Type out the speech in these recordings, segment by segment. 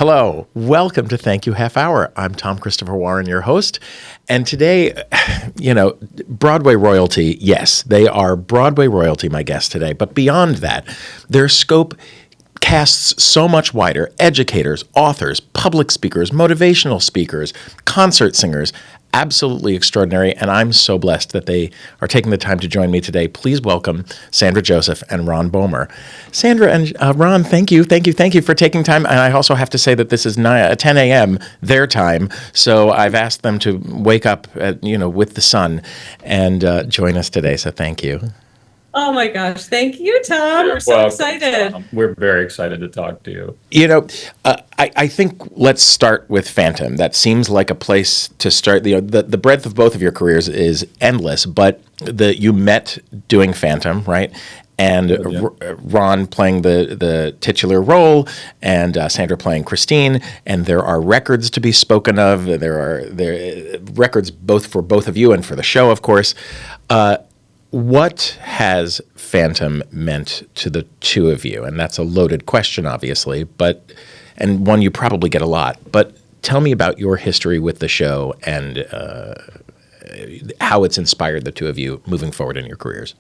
Hello, welcome to Thank You Half Hour. I'm Tom Christopher Warren, your host. And today, Broadway royalty, yes, they are Broadway royalty, my guests today. But beyond that, their scope casts so much wider. Educators, authors, public speakers, motivational speakers, concert singers, absolutely extraordinary. And I'm so blessed that they are taking the time to join me today. Please welcome Sandra Joseph and Ron Bohmer. Sandra and Ron, thank you for taking time. And I also have to say that this is 10 a.m. their time. So I've asked them to wake up with the sun and join us today. So thank you. Oh my gosh. Thank you, Tom. We're so excited. We're very excited to talk to you. I think let's start with Phantom. That seems like a place to start. The breadth of both of your careers is endless, but you met doing Phantom, right? And Ron playing the titular role, and Sandra playing Christine. And there are records to be spoken of. There are records both for both of you and for the show, of course. What has Phantom meant to the two of you? And that's a loaded question, obviously, and one you probably get a lot. But tell me about your history with the show and how it's inspired the two of you moving forward in your careers.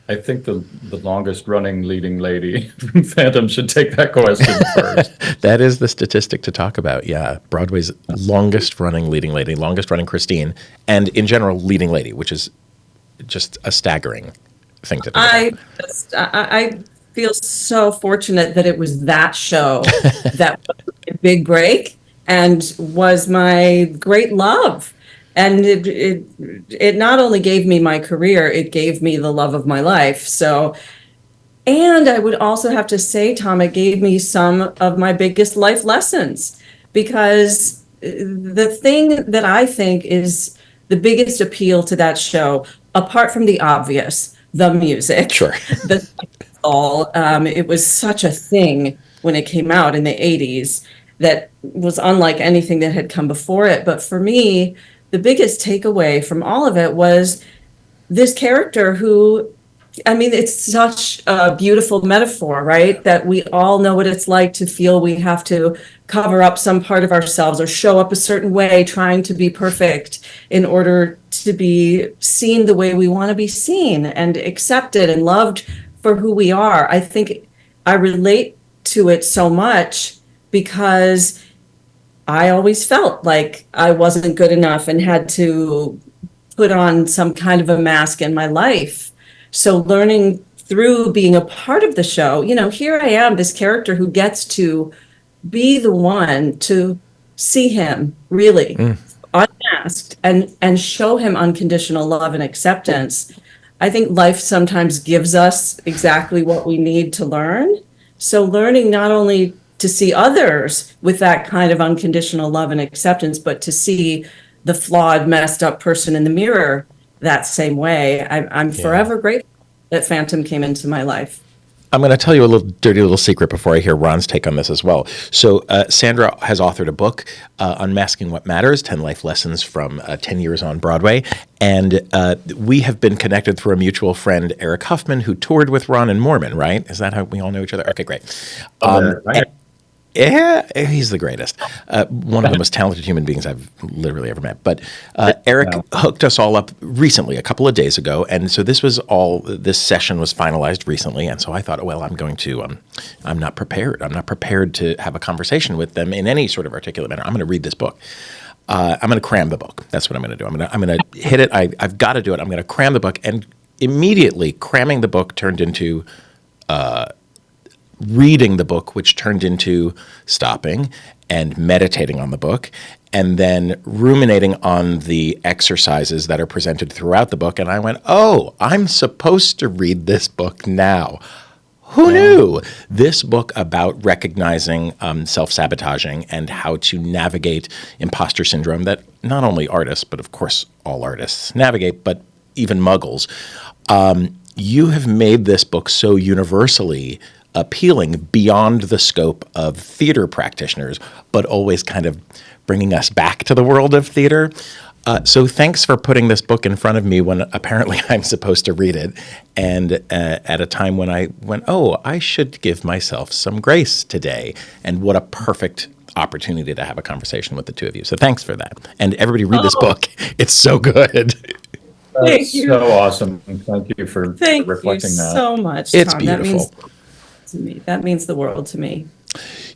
I think the longest-running leading lady from Phantom should take that question first. That is the statistic to talk about, yeah. Broadway's longest-running leading lady, longest-running Christine, and in general, leading lady, which is just a staggering thing to think about. I feel so fortunate that it was that show that was a big break and was my great love. And it not only gave me my career, it gave me the love of my life. So, and I would also have to say, Tom, it gave me some of my biggest life lessons, because the thing that I think is the biggest appeal to that show, apart from the obvious, the music, sure, it was such a thing when it came out in the 80s that was unlike anything that had come before it. But for me, the biggest takeaway from all of it was this character who, it's such a beautiful metaphor, right? That we all know what it's like to feel we have to cover up some part of ourselves or show up a certain way, trying to be perfect in order to be seen the way we want to be seen and accepted and loved for who we are. I think I relate to it so much because I always felt like I wasn't good enough and had to put on some kind of a mask in my life. So learning through being a part of the show, here I am, this character who gets to be the one to see him really unmasked and show him unconditional love and acceptance. I think life sometimes gives us exactly what we need to learn. So learning not only to see others with that kind of unconditional love and acceptance, but to see the flawed, messed up person in the mirror that same way. I'm forever grateful that Phantom came into my life. I'm going to tell you a dirty little secret before I hear Ron's take on this as well. So Sandra has authored a book, Unmasking What Matters, 10 Life Lessons from 10 Years on Broadway. And we have been connected through a mutual friend, Eric Huffman, who toured with Ron and Mormon, right? Is that how we all know each other? Okay, great. Yeah, he's the greatest. One of the most talented human beings I've literally ever met. But Eric hooked us all up recently, a couple of days ago. And so this session was finalized recently. And so I thought, well, I'm not prepared. I'm not prepared to have a conversation with them in any sort of articulate manner. I'm going to read this book. I'm going to cram the book. That's what I'm going to do. I'm going to hit it. I've got to do it. I'm going to cram the book. And immediately cramming the book turned into reading the book, which turned into stopping and meditating on the book, and then ruminating on the exercises that are presented throughout the book. And I went, oh, I'm supposed to read this book now. Who knew? This book about recognizing self-sabotaging and how to navigate imposter syndrome that not only artists, but of course all artists navigate, but even muggles. You have made this book so universally appealing beyond the scope of theater practitioners, but always kind of bringing us back to the world of theater. So thanks for putting this book in front of me when apparently I'm supposed to read it, and at a time when I went, oh, I should give myself some grace today. And what a perfect opportunity to have a conversation with the two of you. So thanks for that. And everybody read this book. It's so good. Thank That's you. so awesome. Thank you for Thank you reflecting that. so much, It's Tom. That means beautiful. to me. That means the world to me.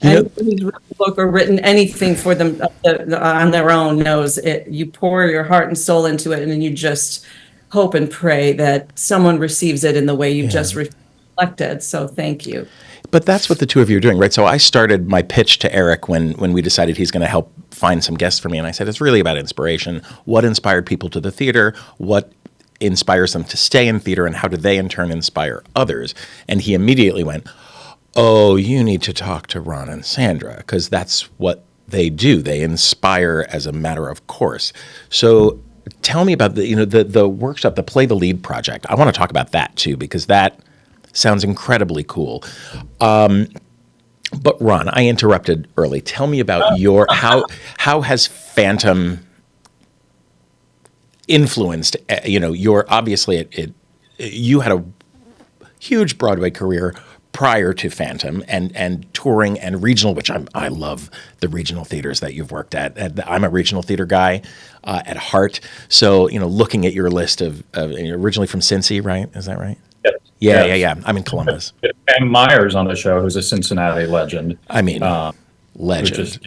You know- Anybody who's written a book or written anything for them on their own knows it. You pour your heart and soul into it, and then you just hope and pray that someone receives it in the way you just reflected. So thank you. But that's what the two of you are doing, right? So I started my pitch to Eric when we decided he's going to help find some guests for me. And I said, it's really about inspiration. What inspired people to the theater? What inspires them to stay in theater? And how do they in turn inspire others? And he immediately went, oh, you need to talk to Ron and Sandra, because that's what they do. They inspire as a matter of course. So tell me about the workshop, the Play the Lead project. I want to talk about that too, because that sounds incredibly cool. But Ron, I interrupted early. Tell me about your how has Phantom influenced? Your obviously you had a huge Broadway career prior to Phantom and touring and regional, which I love the regional theaters that you've worked at. I'm a regional theater guy at heart. So looking at your list of you're originally from Cincy, right? Is that right? Yes. Yeah. I'm in Columbus. And Myers on the show, who's a Cincinnati legend. I mean, Which legend. is,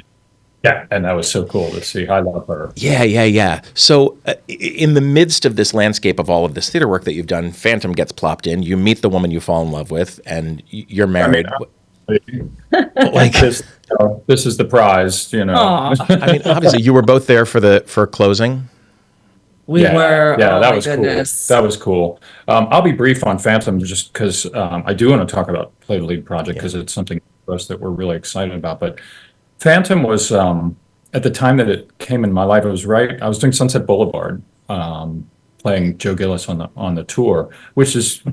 yeah, and that was so cool to see. I love her. Yeah. So in the midst of this landscape of all of this theater work that you've done, Phantom gets plopped in. You meet the woman you fall in love with, and you're married. Like this is the prize, Aw. I mean, obviously, you were both there for closing. We were. Yeah, Oh that my was goodness. cool. That was cool. I'll be brief on Phantom just because I do want to talk about Play the Lead project because it's something for us that we're really excited about. But Phantom was at the time that it came in my life. I was doing Sunset Boulevard, playing Joe Gillis on the tour, which is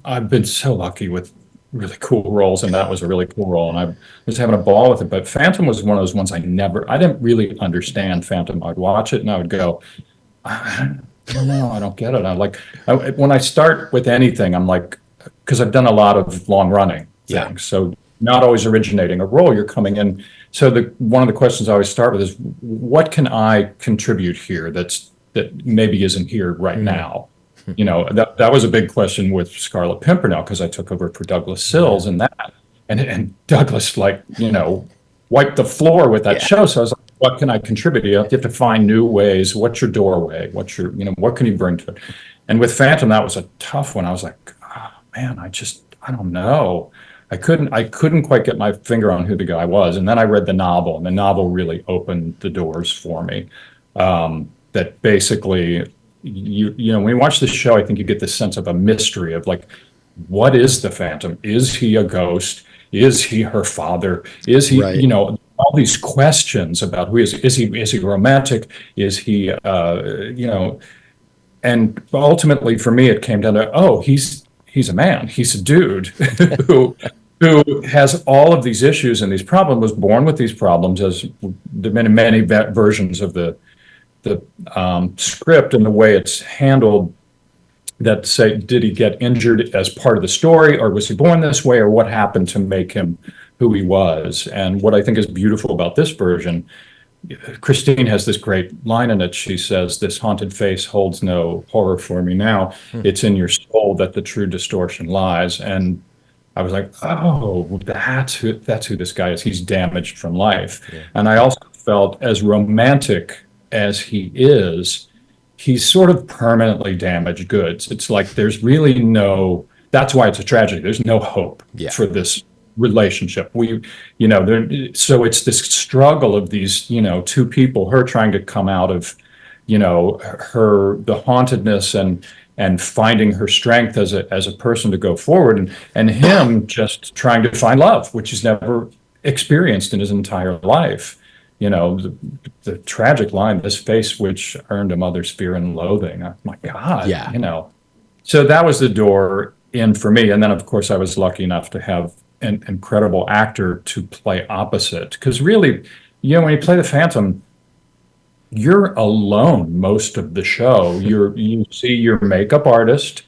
I've been so lucky with really cool roles, and that was a really cool role, and I was having a ball with it. But Phantom was one of those ones I didn't really understand Phantom. I'd watch it and I would go, I don't know, I don't get it. When I start with anything, I'm like, because I've done a lot of long running things, so not always originating a role, you're coming in. So one of the questions I always start with is, what can I contribute here that maybe isn't here right now? That was a big question with Scarlet Pimpernel because I took over for Douglas Sills and that, and Douglas wiped the floor with that show. So I was like, what can I contribute? You have to find new ways. What's your doorway? What can you bring to it? And with Phantom, that was a tough one. I was like, oh, man, I don't know. I couldn't quite get my finger on who the guy was. And then I read the novel, and the novel really opened the doors for me. That basically, when you watch the show, I think you get this sense of a mystery of like, what is the Phantom? Is he a ghost? Is he her father? Is he, all these questions about who is he romantic? Is he, and ultimately for me, it came down to, he's a man. He's a dude who has all of these issues and these problems, was born with these problems, as the many versions of the script and the way it's handled that say, did he get injured as part of the story, or was he born this way, or what happened to make him who he was? And what I think is beautiful about this version, Christine has this great line in it. She says, "This haunted face holds no horror for me now. It's in your soul that the true distortion lies." And I was like, oh, that's who this guy is. He's damaged from life. Yeah. And I also felt, as romantic as he is, he's sort of permanently damaged goods. It's like there's really that's why it's a tragedy. There's no hope for this relationship. So it's this struggle of these, two people, her trying to come out of, the hauntedness and finding her strength as a person to go forward, and him just trying to find love, which he's never experienced in his entire life. The tragic line, "This face which earned a mother's fear and loathing." Oh, my God. So that was the door in for me. And then, of course, I was lucky enough to have an incredible actor to play opposite. Because really, when you play the Phantom, you're alone most of the show. You see your makeup artist,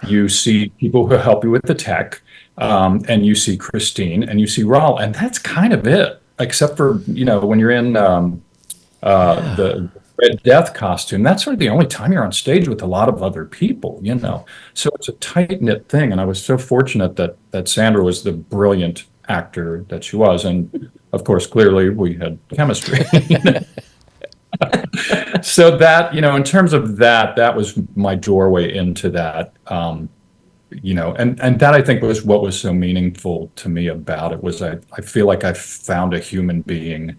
you see people who help you with the tech, and you see Christine, and you see Raul, and that's kind of it. Except for when you're in the Red Death costume, that's sort of the only time you're on stage with a lot of other people. So it's a tight knit thing, and I was so fortunate that Sandra was the brilliant actor that she was, and of course, clearly we had chemistry. So that, in terms of that was my doorway into that. And that I think was what was so meaningful to me about it was I feel like I found a human being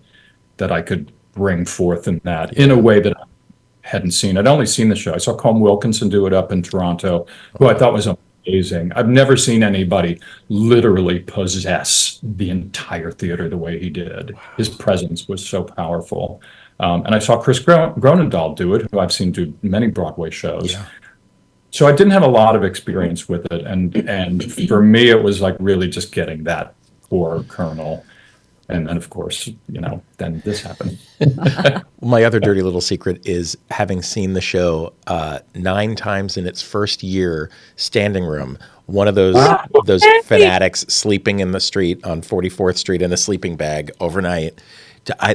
that I could bring forth in that in a way that I hadn't seen. I'd only seen the show. I saw Colm Wilkinson do it up in Toronto, who I thought was amazing. I've never seen anybody literally possess the entire theater the way he did. His presence was so powerful. And I saw Chris Gronendahl do it, who I've seen do many Broadway shows. Yeah. So I didn't have a lot of experience with it. And for me, it was like really just getting that core kernel. And then, of course, then this happened. My other dirty little secret is having seen the show 9 times in its first year, standing room. One of those fanatics sleeping in the street on 44th Street in a sleeping bag overnight.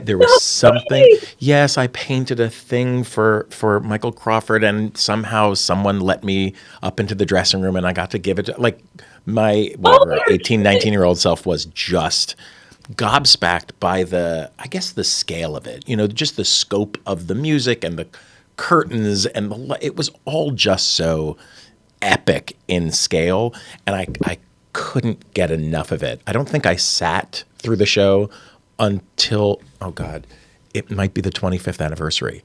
There was something. Yes, I painted a thing for Michael Crawford, and somehow someone let me up into the dressing room, and I got to give it to, like, my 18, 19-year-old self was just gobsmacked by the scale of it, just the scope of the music and the curtains and it was all just so epic in scale, and I couldn't get enough of it. I don't think I sat through the show until, oh God, it might be the 25th anniversary.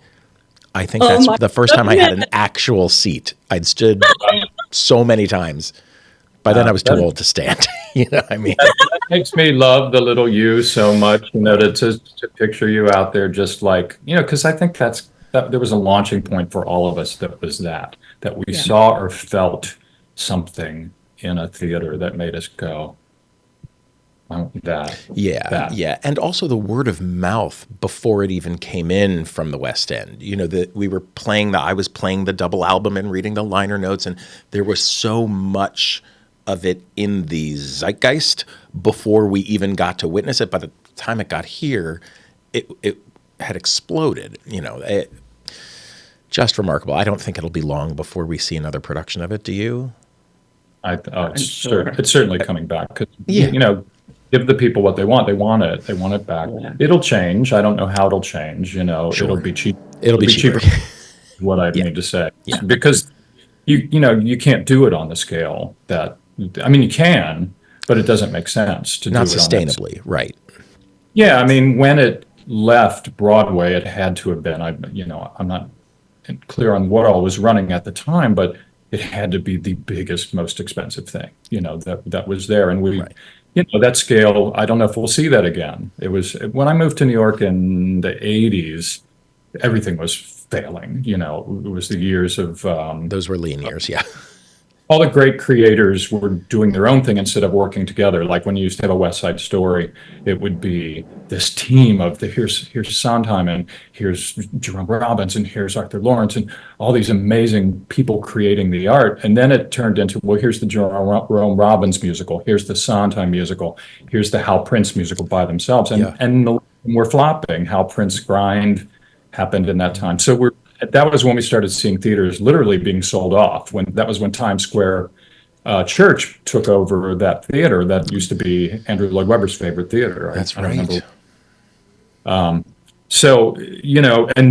I think that's the first time I had an actual seat. I'd stood so many times. By then I was too old to stand. I mean, that makes me love the little you so much, to picture you out there just like, because I think that there was a launching point for all of us that was that we saw or felt something in a theater that made us go, Yeah. And also the word of mouth before it even came in from the West End. I was playing the double album and reading the liner notes, and there was so much of it in the zeitgeist before we even got to witness it. By the time it got here, it had exploded. Just remarkable. I don't think it'll be long before we see another production of it. Do you? It's certainly coming back. 'Cause, give the people what they want. They want it. They want it back. Yeah. It'll change. I don't know how it'll change. Sure. It'll be cheap. It'll be cheaper. What I need to say, because you can't do it on the scale that. I mean, you can, but it doesn't make sense to not do it sustainably, right? Yeah, I mean, when it left Broadway, it had to have been. I'm not clear on what all was running at the time, but it had to be the biggest, most expensive thing. That was there, and we. Right. That scale, I don't know if we'll see that again. It was when I moved to New York in the 80s, everything was failing. It was the years of... those were lean years, yeah. All the great creators were doing their own thing instead of working together. Like when you used to have a West Side Story, it would be this team of here's Sondheim, and here's Jerome Robbins, and here's Arthur Lawrence, and all these amazing people creating the art. And then it turned into, well, here's the Jerome Robbins musical, here's the Sondheim musical, here's the Hal Prince musical by themselves. And we're flopping. Hal Prince grind happened in that time. So that was when we started seeing theaters literally being sold off. That was when Times Square Church took over that theater that used to be Andrew Lloyd Webber's favorite theater. That's right. And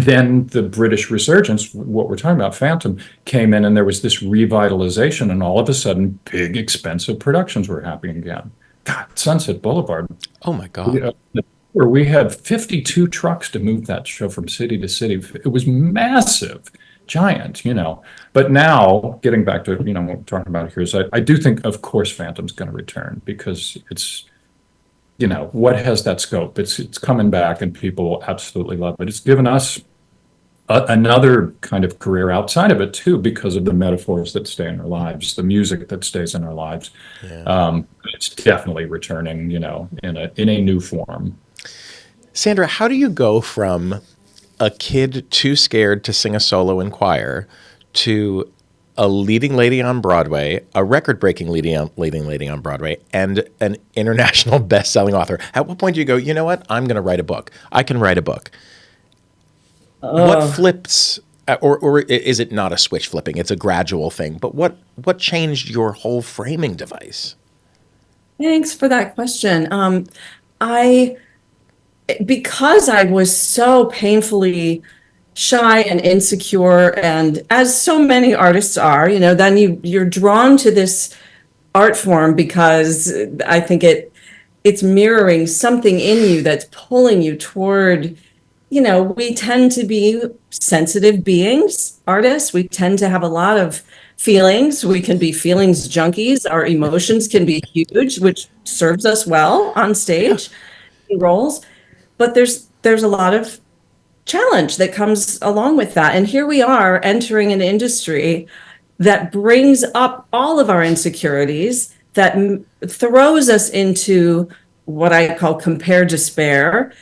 then the British resurgence, what we're talking about, Phantom, came in, and there was this revitalization, and all of a sudden, big, expensive productions were happening again. God, Sunset Boulevard. Oh my God. Where we had 52 trucks to move that show from city to city. It was massive, giant, But now, getting back to what we're talking about here, is I do think, of course, Phantom's going to return, because it's, what has that scope? It's coming back, and people absolutely love it. It's given us another kind of career outside of it too, because of the metaphors that stay in our lives, the music that stays in our lives. Yeah. It's definitely returning, in a new form. Sandra, how do you go from a kid too scared to sing a solo in choir to a leading lady on Broadway, a record-breaking leading lady on Broadway, and an international best-selling author. At what point do you go, you know what? I'm going to write a book. I can write a book. What flips, or is it not a switch flipping? It's a gradual thing. But what changed your whole framing device? Thanks for that question. Because I was so painfully shy and insecure, and as so many artists are, then you're drawn to this art form because I think it's mirroring something in you that's pulling you toward, we tend to be sensitive beings, artists. We tend to have a lot of feelings. We can be feelings junkies. Our emotions can be huge, which serves us well on stage roles. But there's a lot of challenge that comes along with that. And here we are entering an industry that brings up all of our insecurities, that throws us into what I call compare despair.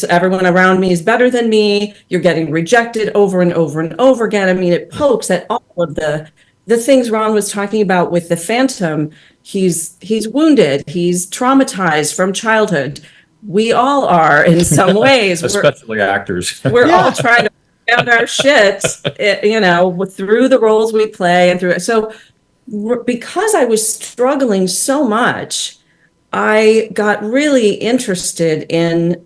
Everyone around me is better than me. You're getting rejected over and over and over again. I mean, it pokes at all of the things Ron was talking about with the Phantom. He's wounded. He's traumatized from childhood. We all are in some ways. Especially actors. We're all trying to get our shit, through the roles we play and through it. So because I was struggling so much, I got really interested in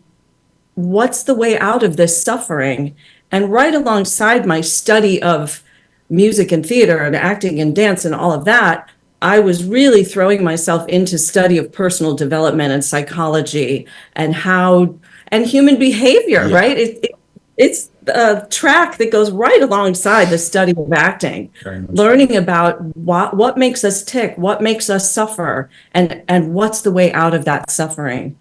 what's the way out of this suffering. And right alongside my study of music and theater and acting and dance and all of that, I was really throwing myself into study of personal development and psychology and human behavior, right? It's a track that goes right alongside the study of acting, learning about what makes us tick, what makes us suffer, and what's the way out of that suffering.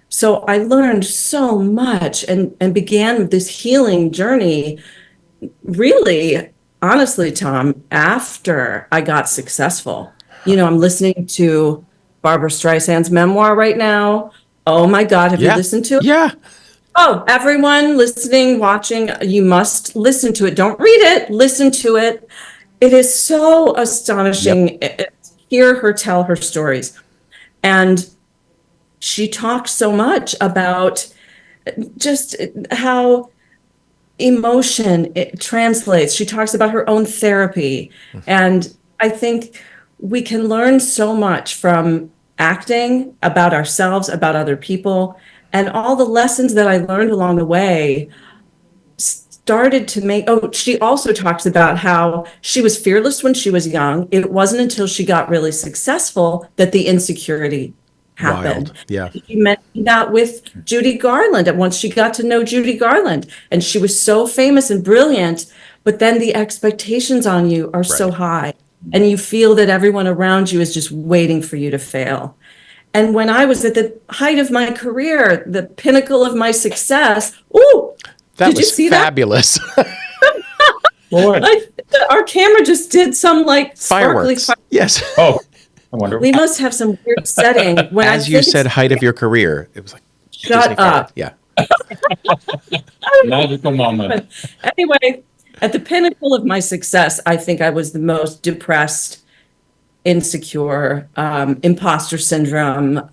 So I learned so much and began this healing journey, really, honestly, Tom, after I got successful. I'm listening to Barbara Streisand's memoir right now. Oh my God, have you listened to it? Yeah. Oh, everyone listening, watching, you must listen to it. Don't read it, listen to it. It is so astonishing to hear her tell her stories. And she talks so much about just how emotion it translates. She talks about her own therapy. And I think we can learn so much from acting about ourselves, about other people, and all the lessons that I learned along the way started to make. Oh, she also talks about how she was fearless when she was young. It wasn't until she got really successful that the insecurity happened. Wild. Yeah. She mentioned that with Judy Garland. And once she got to know Judy Garland, and she was so famous and brilliant, but then the expectations on you are so high. And you feel that everyone around you is just waiting for you to fail. And when I was at the height of my career, the pinnacle of my success, Did you see fabulous. Our camera just did some fireworks. Yes. Oh, I wonder. We must have some weird setting. As you said, height of your career, it was like, shut up. Yeah. Magical moment. Anyway, at the pinnacle of my success, I think I was the most depressed, insecure, imposter syndrome,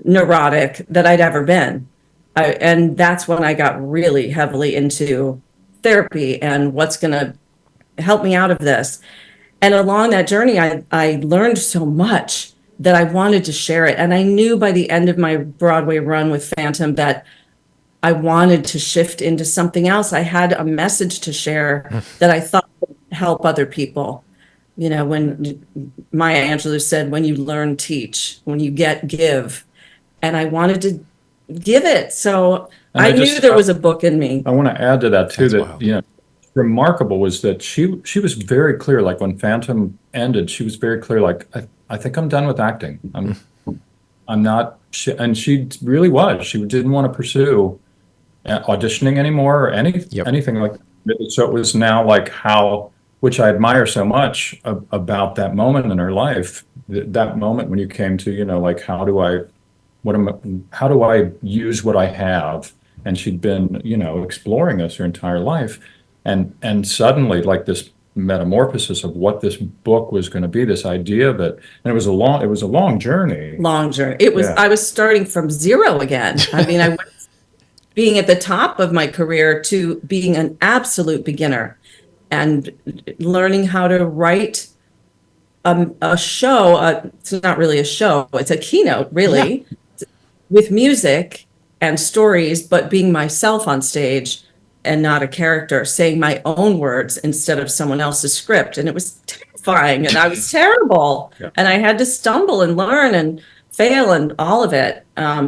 neurotic that I'd ever been. And that's when I got really heavily into therapy and what's going to help me out of this. And along that journey, I learned so much that I wanted to share it. And I knew by the end of my Broadway run with Phantom that I wanted to shift into something else. I had a message to share that I thought would help other people. When Maya Angelou said, when you learn, teach, when you get, give. And I wanted to give it. So I knew there was a book in me. I want to add to that too, That's wild. Remarkable was that she was very clear, like when Phantom ended, she was very clear, like, I think I'm done with acting. I'm not, and she really was. She didn't want to pursue auditioning anymore or anything like that. So it was now like which I admire so much about that moment in her life, that moment when you came to, like, how do I use what I have and she'd been, exploring this her entire life. And suddenly, like, this metamorphosis of what this book was going to be, this idea of it, and it was a long journey. Long journey. It was, Yeah. I was starting from zero again. I mean, I went being at the top of my career to being an absolute beginner and learning how to write a show. It's not really a show, it's a keynote, really, with music and stories, but being myself on stage and not a character, saying my own words instead of someone else's script. And it was terrifying, and I was terrible. Yeah. And I had to stumble and learn and fail and all of it.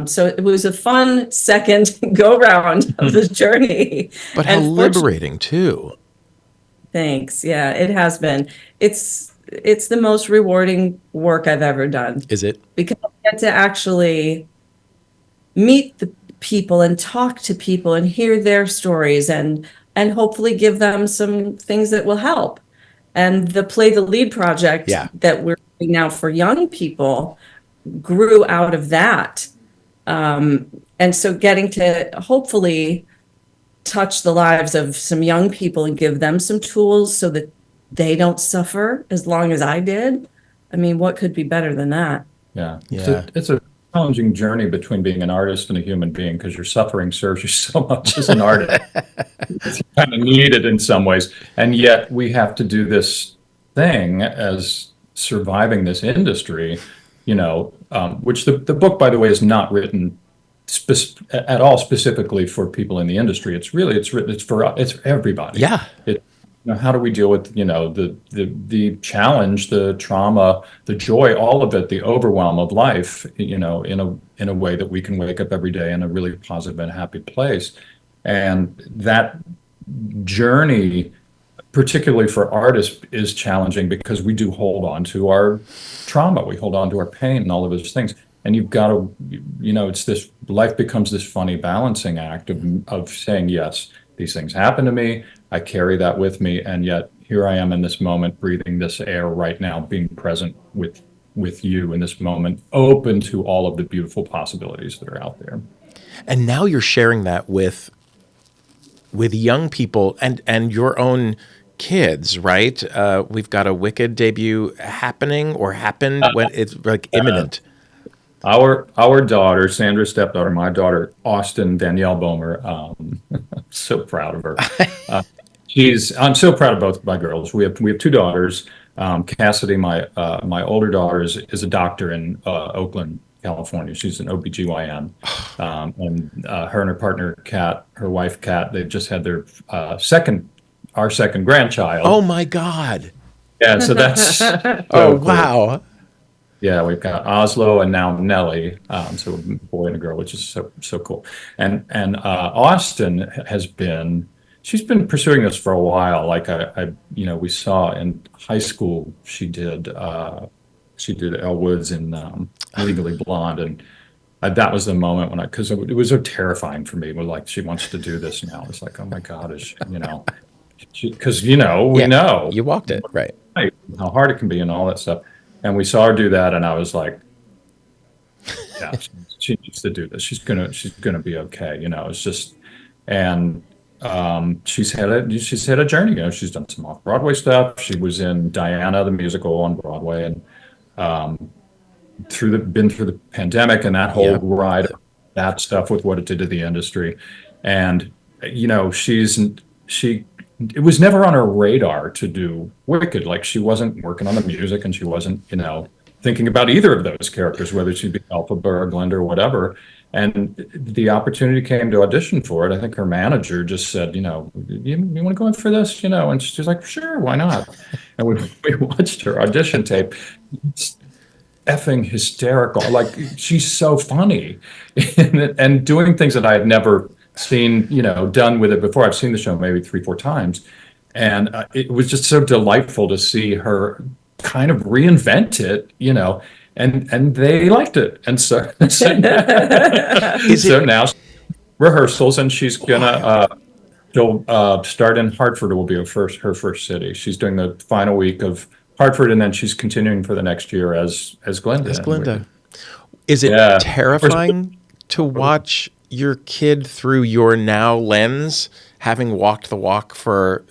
So it was a fun second go round of the journey. But how liberating too. Thanks. Yeah, it has been. It's the most rewarding work I've ever done. Is it? Because I get to actually meet the people and talk to people and hear their stories and hopefully give them some things that will help. And the Play the Lead project that we're doing now for young people grew out of that. And so getting to hopefully touch the lives of some young people and give them some tools so that they don't suffer as long as I did. I mean, what could be better than that? Yeah. Yeah. It's a challenging journey between being an artist and a human being, because your suffering serves you so much as an artist. It's kind of needed in some ways. And yet we have to do this thing as surviving this industry, which the book, by the way, is not written at all specifically for people in the industry. It's for everybody. Yeah. How do we deal with, the challenge, the trauma, the joy, all of it, the overwhelm of life, in a way that we can wake up every day in a really positive and happy place. And that journey, particularly for artists, is challenging because we do hold on to our trauma. We hold on to our pain and all of those things. And you've got to, it's this, life becomes this funny balancing act of saying, yes, these things happen to me. I carry that with me. And yet here I am in this moment, breathing this air right now, being present with you in this moment, open to all of the beautiful possibilities that are out there. And now you're sharing that with young people and your own kids, right? We've got a Wicked debut happening or happened when it's like imminent. Our daughter, Sandra's stepdaughter, my daughter, Austin Danielle Bohmer, I'm so proud of her. I'm so proud of both my girls. We have two daughters. Cassidy, my older daughter, is a doctor in Oakland, California. She's an OBGYN. And her and her partner, Kat, her wife, Kat, they've just had their second grandchild. Oh my God. Yeah, so that's Oh, cool. wow. Yeah, we've got Oslo and now Nellie, so a boy and a girl, which is so cool. And Austin she's been pursuing this for a while. Like we saw in high school, she did Elle Woods in Legally Blonde, and that was the moment because it was so terrifying for me. We're like, she wants to do this now. It's like, oh my God, because we know You walked it, right? how hard it can be and all that stuff. And we saw her do that, and I was like, "Yeah, she needs to do this. She's gonna be okay." It's just, and she's had a journey. She's done some off-Broadway stuff. She was in Diana the musical on Broadway, and been through the pandemic and that whole ride, that stuff with what it did to the industry, and it was never on her radar to do Wicked. Like, she wasn't working on the music, and she wasn't, thinking about either of those characters, whether she'd be Elphaba or Glinda or whatever. And the opportunity came to audition for it. I think her manager just said, you want to go in for this, and she's like, sure, why not? And we watched her audition tape. It's effing hysterical. Like, she's so funny and doing things that I had never seen, done with it before. I've seen the show maybe 3-4 times. And it was just so delightful to see her kind of reinvent it, and they liked it. And so now rehearsals, and she's gonna, she'll start in Hartford. Will be her first city. She's doing the final week of Hartford, and then she's continuing for the next year as Glinda. Is it terrifying to watch your kid through your now lens, having walked the walk for,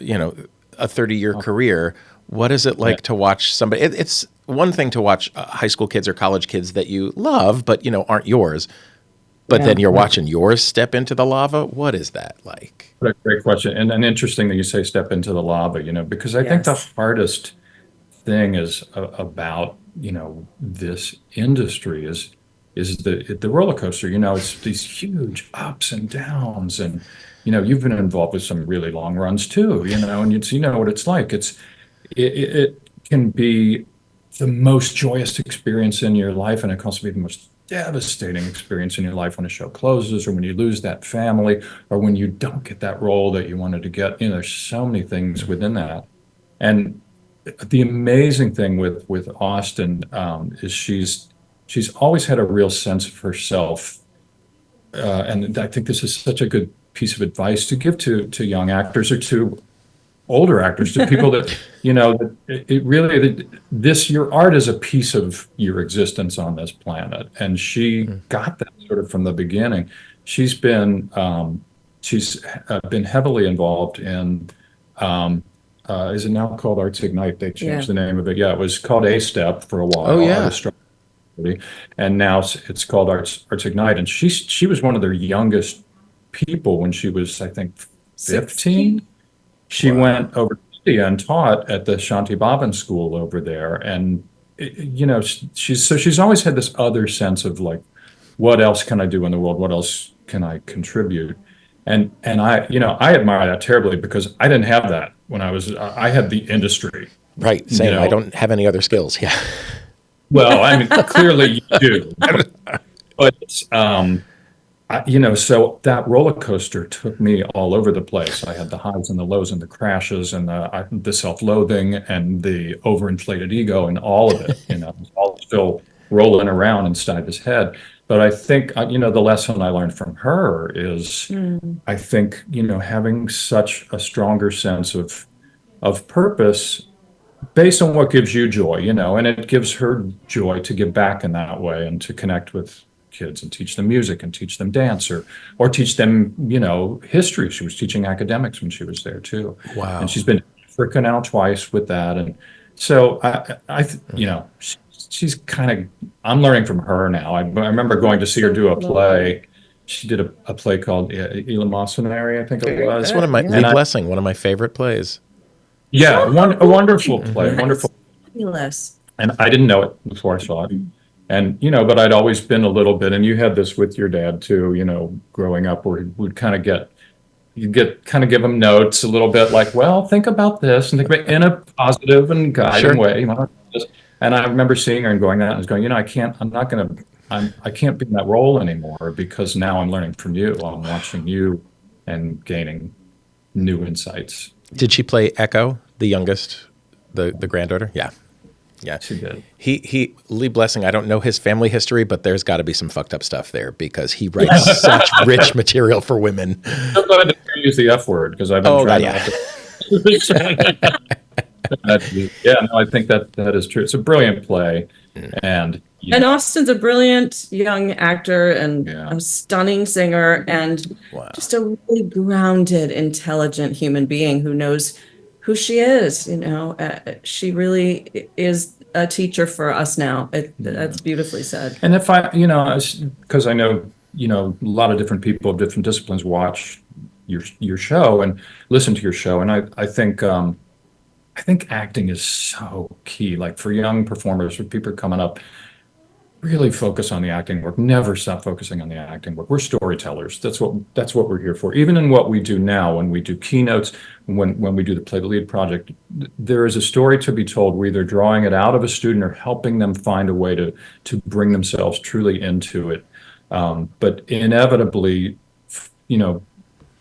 a 30-year career? What is it like to watch somebody? It's one thing to watch high school kids or college kids that you love, but, aren't yours. But Yeah. then you're watching yours step into the lava. What is that like? What a great question. And interesting that you say step into the lava, because I think the Yes. hardest thing is about, this industry is the roller coaster. It's these huge ups and downs. And, you've been involved with some really long runs too, and you know what it's like. It can be the most joyous experience in your life, and it can also be the most devastating experience in your life when a show closes, or when you lose that family, or when you don't get that role that you wanted to get. There's so many things within that. And the amazing thing with Austin is she's always had a real sense of herself, and I think this is such a good piece of advice to give to young actors, or to older actors, to people that that it really, your art is a piece of your existence on this planet, and she got that sort of from the beginning. She's been heavily involved in, is it now called Arts Ignite? They changed the name of it. Yeah, it was called A Step for a while. Oh, yeah. And now it's called Arts Ignite. And she was one of their youngest people when she was, I think, 15. She went over to India and taught at the Shanti Bhavan school over there. And, she's always had this other sense of like, what else can I do in the world? What else can I contribute? And I admire that terribly, because I didn't have that when I had the industry. Right. Same. I don't have any other skills. Yeah. Well, I mean, clearly you do. But, so that roller coaster took me all over the place. I had the highs and the lows and the crashes and the self-loathing and the overinflated ego and all of it, all still rolling around inside his head. But I think, the lesson I learned from her is, I think, having such a stronger sense of purpose based on what gives you joy, and it gives her joy to give back in that way, and to connect with kids and teach them music and teach them dance, or teach them, history. She was teaching academics when she was there too. Wow. And she's been to Africa now twice with that. And so she's kind of, I'm learning from her now. I remember going to see her do a play. She did a play called Ilamasonary, I think it was. That's one of my, Lee Blessing, one of my favorite plays. Yeah, a wonderful play, wonderful. Fabulous. And I didn't know it before I saw it. And, but I'd always been a little bit, and you had this with your dad too, growing up, where we'd kind of give him notes a little bit, like, well, think about this, and think about it in a positive and guiding way. And I remember seeing her and going that, and going, I can't be in that role anymore, because now I'm learning from you. I'm watching you and gaining new insights. Did she play Echo, the youngest, the granddaughter? Yeah. Yeah. She did. He Lee Blessing, I don't know his family history, but there's got to be some fucked up stuff there, because he writes such rich material for women. I'm glad to use the F word, because I've been trying not to. I think that is true. It's a brilliant play. And Austin's a brilliant young actor and a stunning singer, and just a really grounded, intelligent human being who knows who she is. She really is a teacher for us now. That's beautifully said. And if because I know, a lot of different people of different disciplines watch your show and listen to your show, and I think acting is so key. Like, for young performers, for people coming up, really focus on the acting work. Never stop focusing on the acting work. We're storytellers. That's what we're here for. Even in what we do now, when we do keynotes, when we do the Play the Lead project, there is a story to be told. We're either drawing it out of a student or helping them find a way to bring themselves truly into it. But inevitably,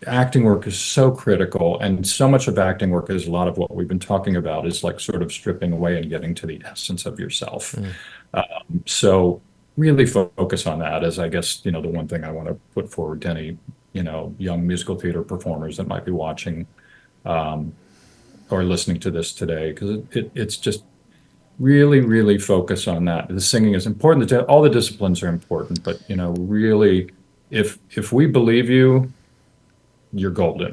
acting work is so critical, and so much of acting work is a lot of what we've been talking about, is like sort of stripping away and getting to the essence of yourself. So really focus on that, as I guess, the one thing I want to put forward to any, young musical theater performers that might be watching or listening to this today, because it's just really, really focus on that. The singing is important. All the disciplines are important, but, really if we believe you, you're golden.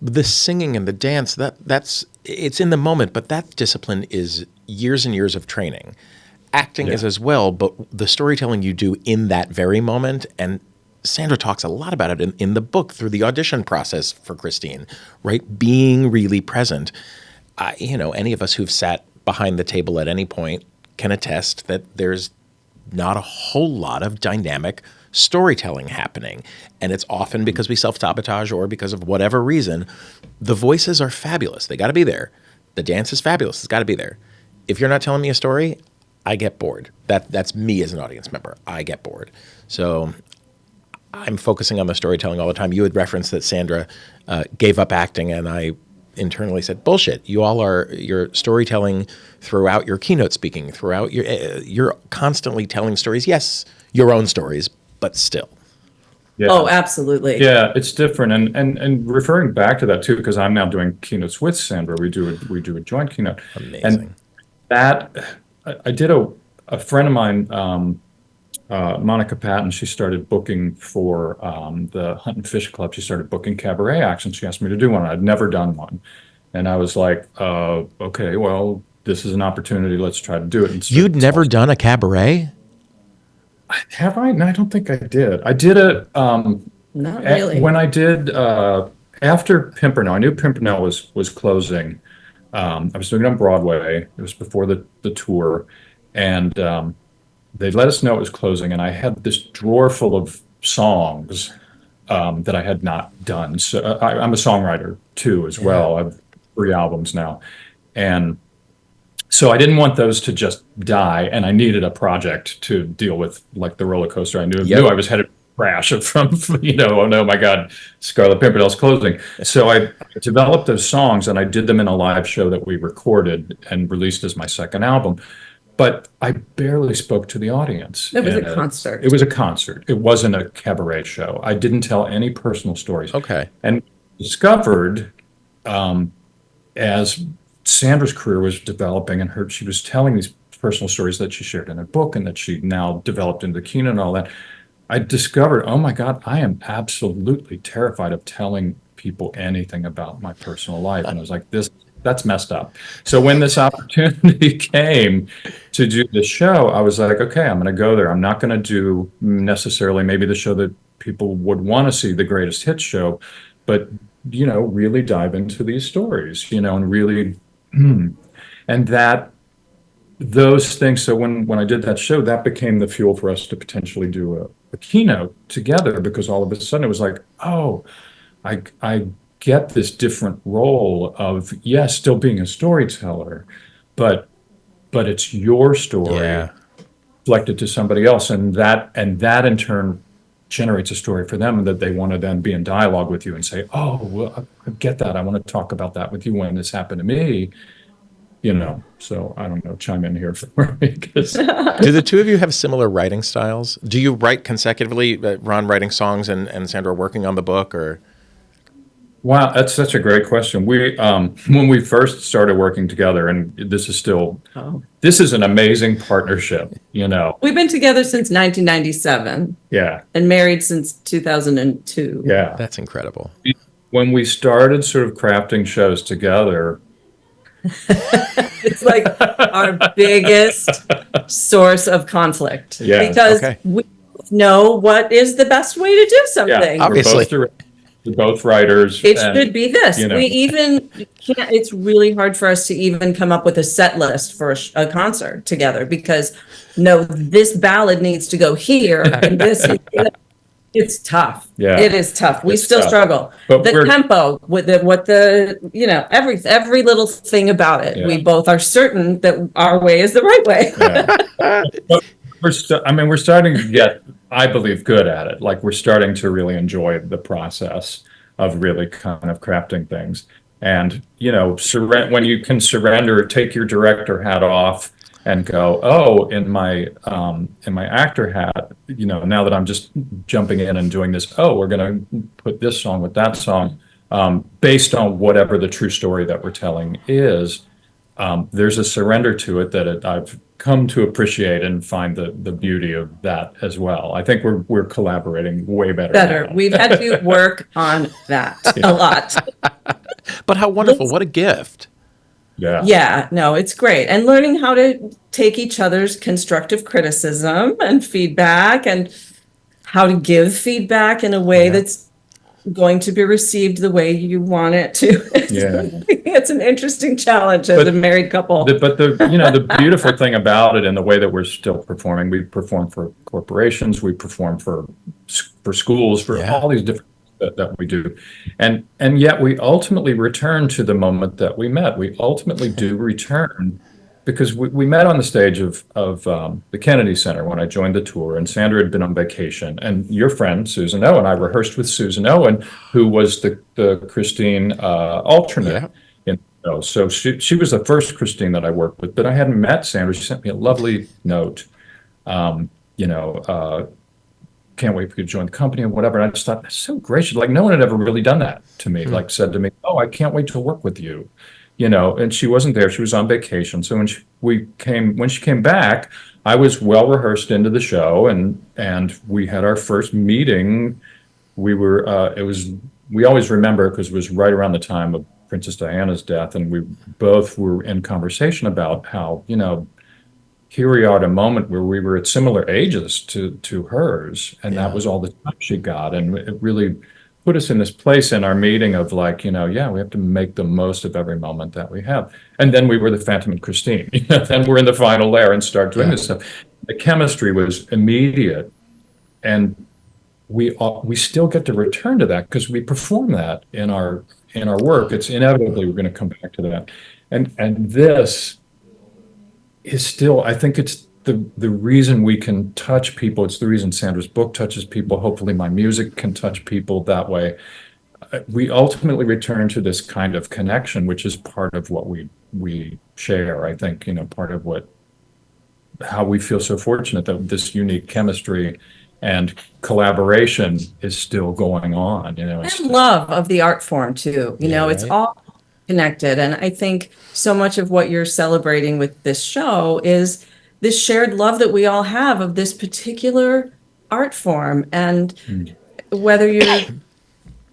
The singing and the dance, that's it's in the moment, but that discipline is years and years of training. Acting is as well, but the storytelling you do in that very moment, and Sandra talks a lot about it in the book through the audition process for Christine, right? Being really present. Any of us who've sat behind the table at any point can attest that there's not a whole lot of dynamic storytelling happening. And it's often because we self-sabotage or because of whatever reason. The voices are fabulous. They got to be there. The dance is fabulous. It's got to be there. If you're not telling me a story, I get bored. That's me as an audience member. I get bored. So I'm focusing on the storytelling all the time. You had referenced that Sandra gave up acting, and I internally said, bullshit. You're storytelling throughout your keynote speaking, throughout you're constantly telling stories. Yes, your own stories, but still. Yeah. Oh, absolutely. Yeah, it's different. And referring back to that too, because I'm now doing keynotes with Sandra. We do a joint keynote. Amazing. And that I did a friend of mine, Monica Patton, she started booking for the Hunt and Fish Club. She started booking cabaret acts, and she asked me to do one. I'd never done one. And I was like, okay, well, this is an opportunity. Let's try to do it. And You'd never done a cabaret? Have I? No, I don't think I did. I did it Not really. when I did after Pimpernel. I knew Pimpernel was closing. I was doing it on Broadway. It was before the tour, and they let us know it was closing. And I had this drawer full of songs that I had not done. So I'm a songwriter too, as well. I have 3 albums now, and so I didn't want those to just die, and I needed a project to deal with, like the roller coaster. I knew I was headed for a crash from, oh no, my God, Scarlet Pimpernel's closing. So I developed those songs, and I did them in a live show that we recorded and released as my second album. But I barely spoke to the audience. It was a concert. It was a concert. It wasn't a cabaret show. I didn't tell any personal stories. Okay. And discovered as Sandra's career was developing, and she was telling these personal stories that she shared in her book and that she now developed into the keynote and all that. I discovered, oh my God, I am absolutely terrified of telling people anything about my personal life. And I was like, that's messed up. So when this opportunity came to do the show, I was like, okay, I'm going to go there. I'm not going to do necessarily maybe the show that people would want to see, the greatest hits show, but really dive into these stories, and really. And those things. So when I did that show, that became the fuel for us to potentially do a keynote together, because all of a sudden it was like, oh, I get this different role of, yes, still being a storyteller, but it's your story reflected to somebody else. And that in turn generates a story for them that they want to then be in dialogue with you and say, oh, well, I get that. I want to talk about that with you when this happened to me, so I don't know, chime in here for me. Do the two of you have similar writing styles? Do you write consecutively, Ron writing songs and Sandra working on the book, or? Wow, that's such a great question. We, when we first started working together, and this is an amazing partnership, We've been together since 1997. Yeah. And married since 2002. Yeah. That's incredible. When we started sort of crafting shows together, it's like our biggest source of conflict. Yeah. Because we know what is the best way to do something. Yeah, obviously. We're both writers. It should be this. You know. We even can't, it's really hard for us to even come up with a set list for a concert together, because no, this ballad needs to go here and this. It's tough. Yeah. It is tough. We It's still tough. struggle. But The tempo with every little thing about it. Yeah. We both are certain that our way is the right way. Yeah. But we're starting to get, I believe, good at it. Like, we're starting to really enjoy the process of really kind of crafting things. And, when you can surrender, take your director hat off and go, oh, in my actor hat, now that I'm just jumping in and doing this, oh, we're going to put this song with that song, based on whatever the true story that we're telling is. There's a surrender to it that come to appreciate and find the beauty of that as well. I think we're collaborating way better now. We've had to work on that a lot. But how wonderful. What a gift. Yeah. Yeah, no, it's great. And learning how to take each other's constructive criticism and feedback and how to give feedback in a way that's going to be received the way you want it to. Yeah. It's an interesting challenge as a married couple. But the beautiful thing about it and the way that we're still performing, we perform for corporations, we perform for schools, for all these different that we do. And yet we ultimately return to the moment that we met. We ultimately do return because we met on the stage of the Kennedy Center when I joined the tour, and Sandra had been on vacation, and your friend Susan O and I rehearsed with Susan Owen, who was the Christine alternate. So she was the first Christine that I worked with, but I hadn't met Sandra. She sent me a lovely note, can't wait for you to join the company and whatever. And I just thought, that's so gracious. Like, no one had ever really done that to me, like said to me, oh, I can't wait to work with you, and she wasn't there. She was on vacation. So when she came back, I was well rehearsed into the show, and we had our first meeting. We always remember because it was right around the time of Princess Diana's death, and we both were in conversation about how, here we are at a moment where we were at similar ages to hers, and that was all the time she got, and it really put us in this place in our meeting of like, we have to make the most of every moment that we have. And then we were the Phantom and Christine. Then we're in the final layer and start doing this stuff. The chemistry was immediate, and we still get to return to that because we perform that in our work. It's inevitably we're going to come back to that, and this is still, I think it's the reason we can touch people. It's the reason Sandra's book touches people. Hopefully my music can touch people that way. We ultimately return to this kind of connection, which is part of what we share. I think, part of how we feel so fortunate that this unique chemistry and collaboration is still going on. And love of the art form too. It's all connected. And I think so much of what you're celebrating with this show is this shared love that we all have of this particular art form. And whether you're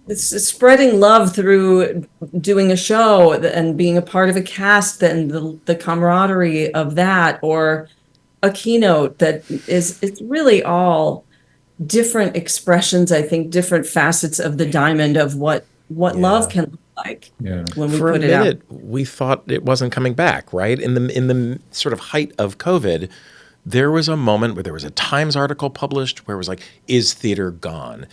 it's spreading love through doing a show and being a part of a cast and the camaraderie of that, or a keynote it's really all different expressions, I think, different facets of the diamond of what love can look like when we put it out. We thought it wasn't coming back, right? In the sort of height of COVID, there was a moment where there was a Times article published where it was like, is theater gone?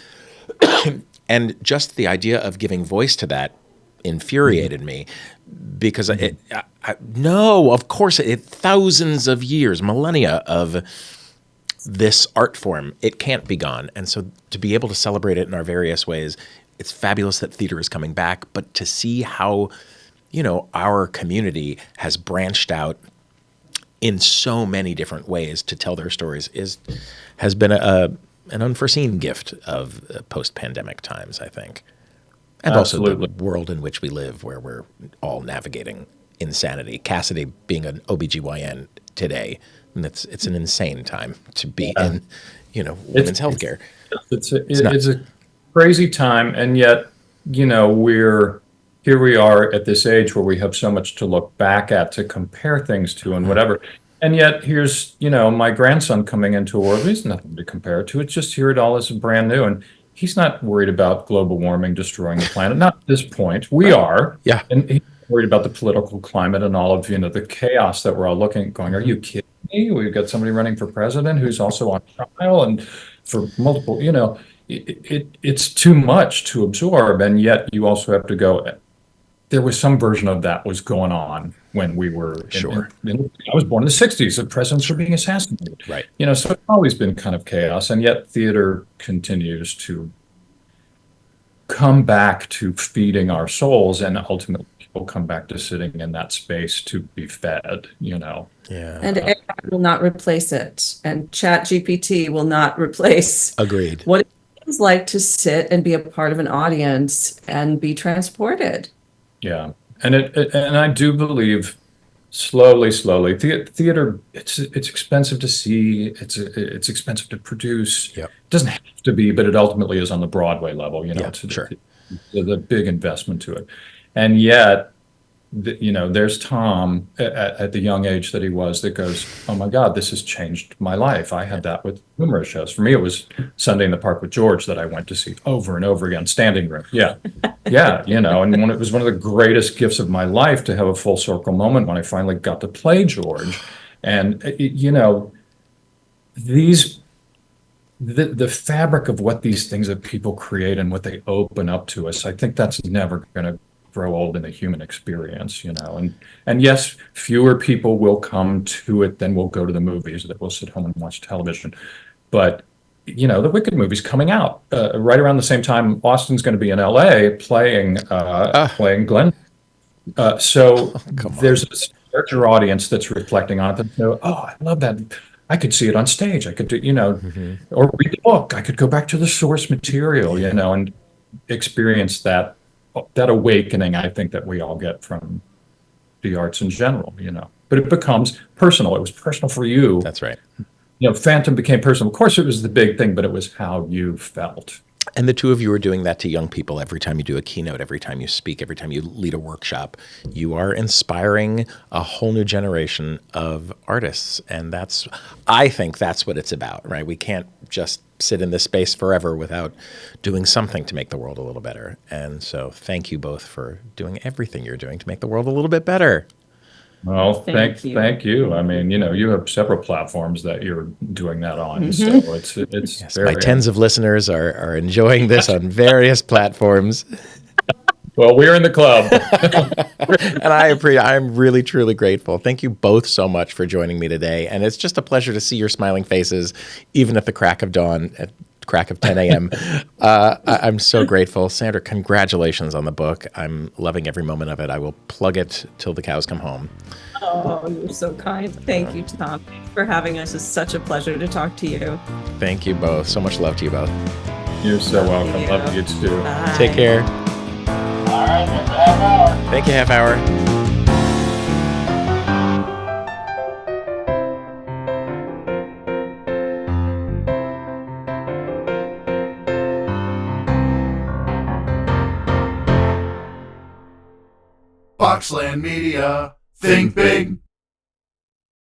And just the idea of giving voice to that infuriated me because no, of course, thousands of years, millennia of this art form, it can't be gone. And so to be able to celebrate it in our various ways, it's fabulous that theater is coming back, but to see how, our community has branched out in so many different ways to tell their stories has been an unforeseen gift of post-pandemic times, I think. And Absolutely. Also the world in which we live, where we're all navigating insanity. Cassidy being an OBGYN today, and it's an insane time to be in, women's healthcare. It's a crazy time, and yet, here we are at this age where we have so much to look back at, to compare things to, and whatever. And yet, here's my grandson coming into a world. There's nothing to compare it to. It's just here it all is brand new, and he's not worried about global warming destroying the planet. Not at this point. We are. Yeah. And he's worried about the political climate and all of the chaos that we're all looking at. Going, are you kidding me? We've got somebody running for president who's also on trial and for multiple. It's too much to absorb, and yet you also have to go. There was some version of that was going on when we were. Sure. I was born in the '60s. The presidents were being assassinated. Right. So it's always been kind of chaos, and yet theater continues to come back to feeding our souls, and ultimately people come back to sitting in that space to be fed. Yeah. And AI will not replace it, and ChatGPT will not replace. Agreed. What it feels like to sit and be a part of an audience and be transported. Yeah, and I do believe Slowly. Theater, it's expensive to see. It's expensive to produce. Yep. It doesn't have to be, but it ultimately is on the Broadway level. Yeah, It's sure. a big investment to it, and yet, there's Tom at the young age that he was that goes, oh my God, this has changed my life. I had that with numerous shows. For me, it was Sunday in the Park with George that I went to see over and over again, standing room. Yeah. Yeah. And when it was one of the greatest gifts of my life to have a full circle moment when I finally got to play George. And, these, the fabric of what these things that people create and what they open up to us, I think that's never going to grow old in the human experience, and yes, fewer people will come to it than will go to the movies, that will sit home and watch television. But the Wicked movie's coming out right around the same time Austin's going to be in LA playing Glenn. So there's this larger audience that's reflecting on it and go, oh, I love that. I could see it on stage. I could do, or read the book. I could go back to the source material, and experience that awakening, I think, that we all get from the arts in general, But it becomes personal. It was personal for you. That's right. Phantom became personal. Of course, it was the big thing, but it was how you felt. And the two of you are doing that to young people every time you do a keynote, every time you speak, every time you lead a workshop. You are inspiring a whole new generation of artists. And I think that's what it's about, right? We can't just sit in this space forever without doing something to make the world a little better. And so thank you both for doing everything you're doing to make the world a little bit better. Well, thank you. I mean, you have several platforms that you're doing that on, so it's yes, my tens of listeners are enjoying this on various platforms. Well, we're in the club, and I'm really truly grateful. Thank you both so much for joining me today, and it's just a pleasure to see your smiling faces, even at the crack of dawn. At crack of 10 a.m. I'm so grateful. Sandra, congratulations on the book. I'm loving every moment of it. I will plug it till the cows come home. Oh, you're so kind. Thank you, Tom. Thanks for having us. It's such a pleasure to talk to you. Thank you both. So much love to you both. You're so welcome. Love you too. Bye. Take care. All right, that's a half hour. Thank you, half hour. Boxland Media. Think big.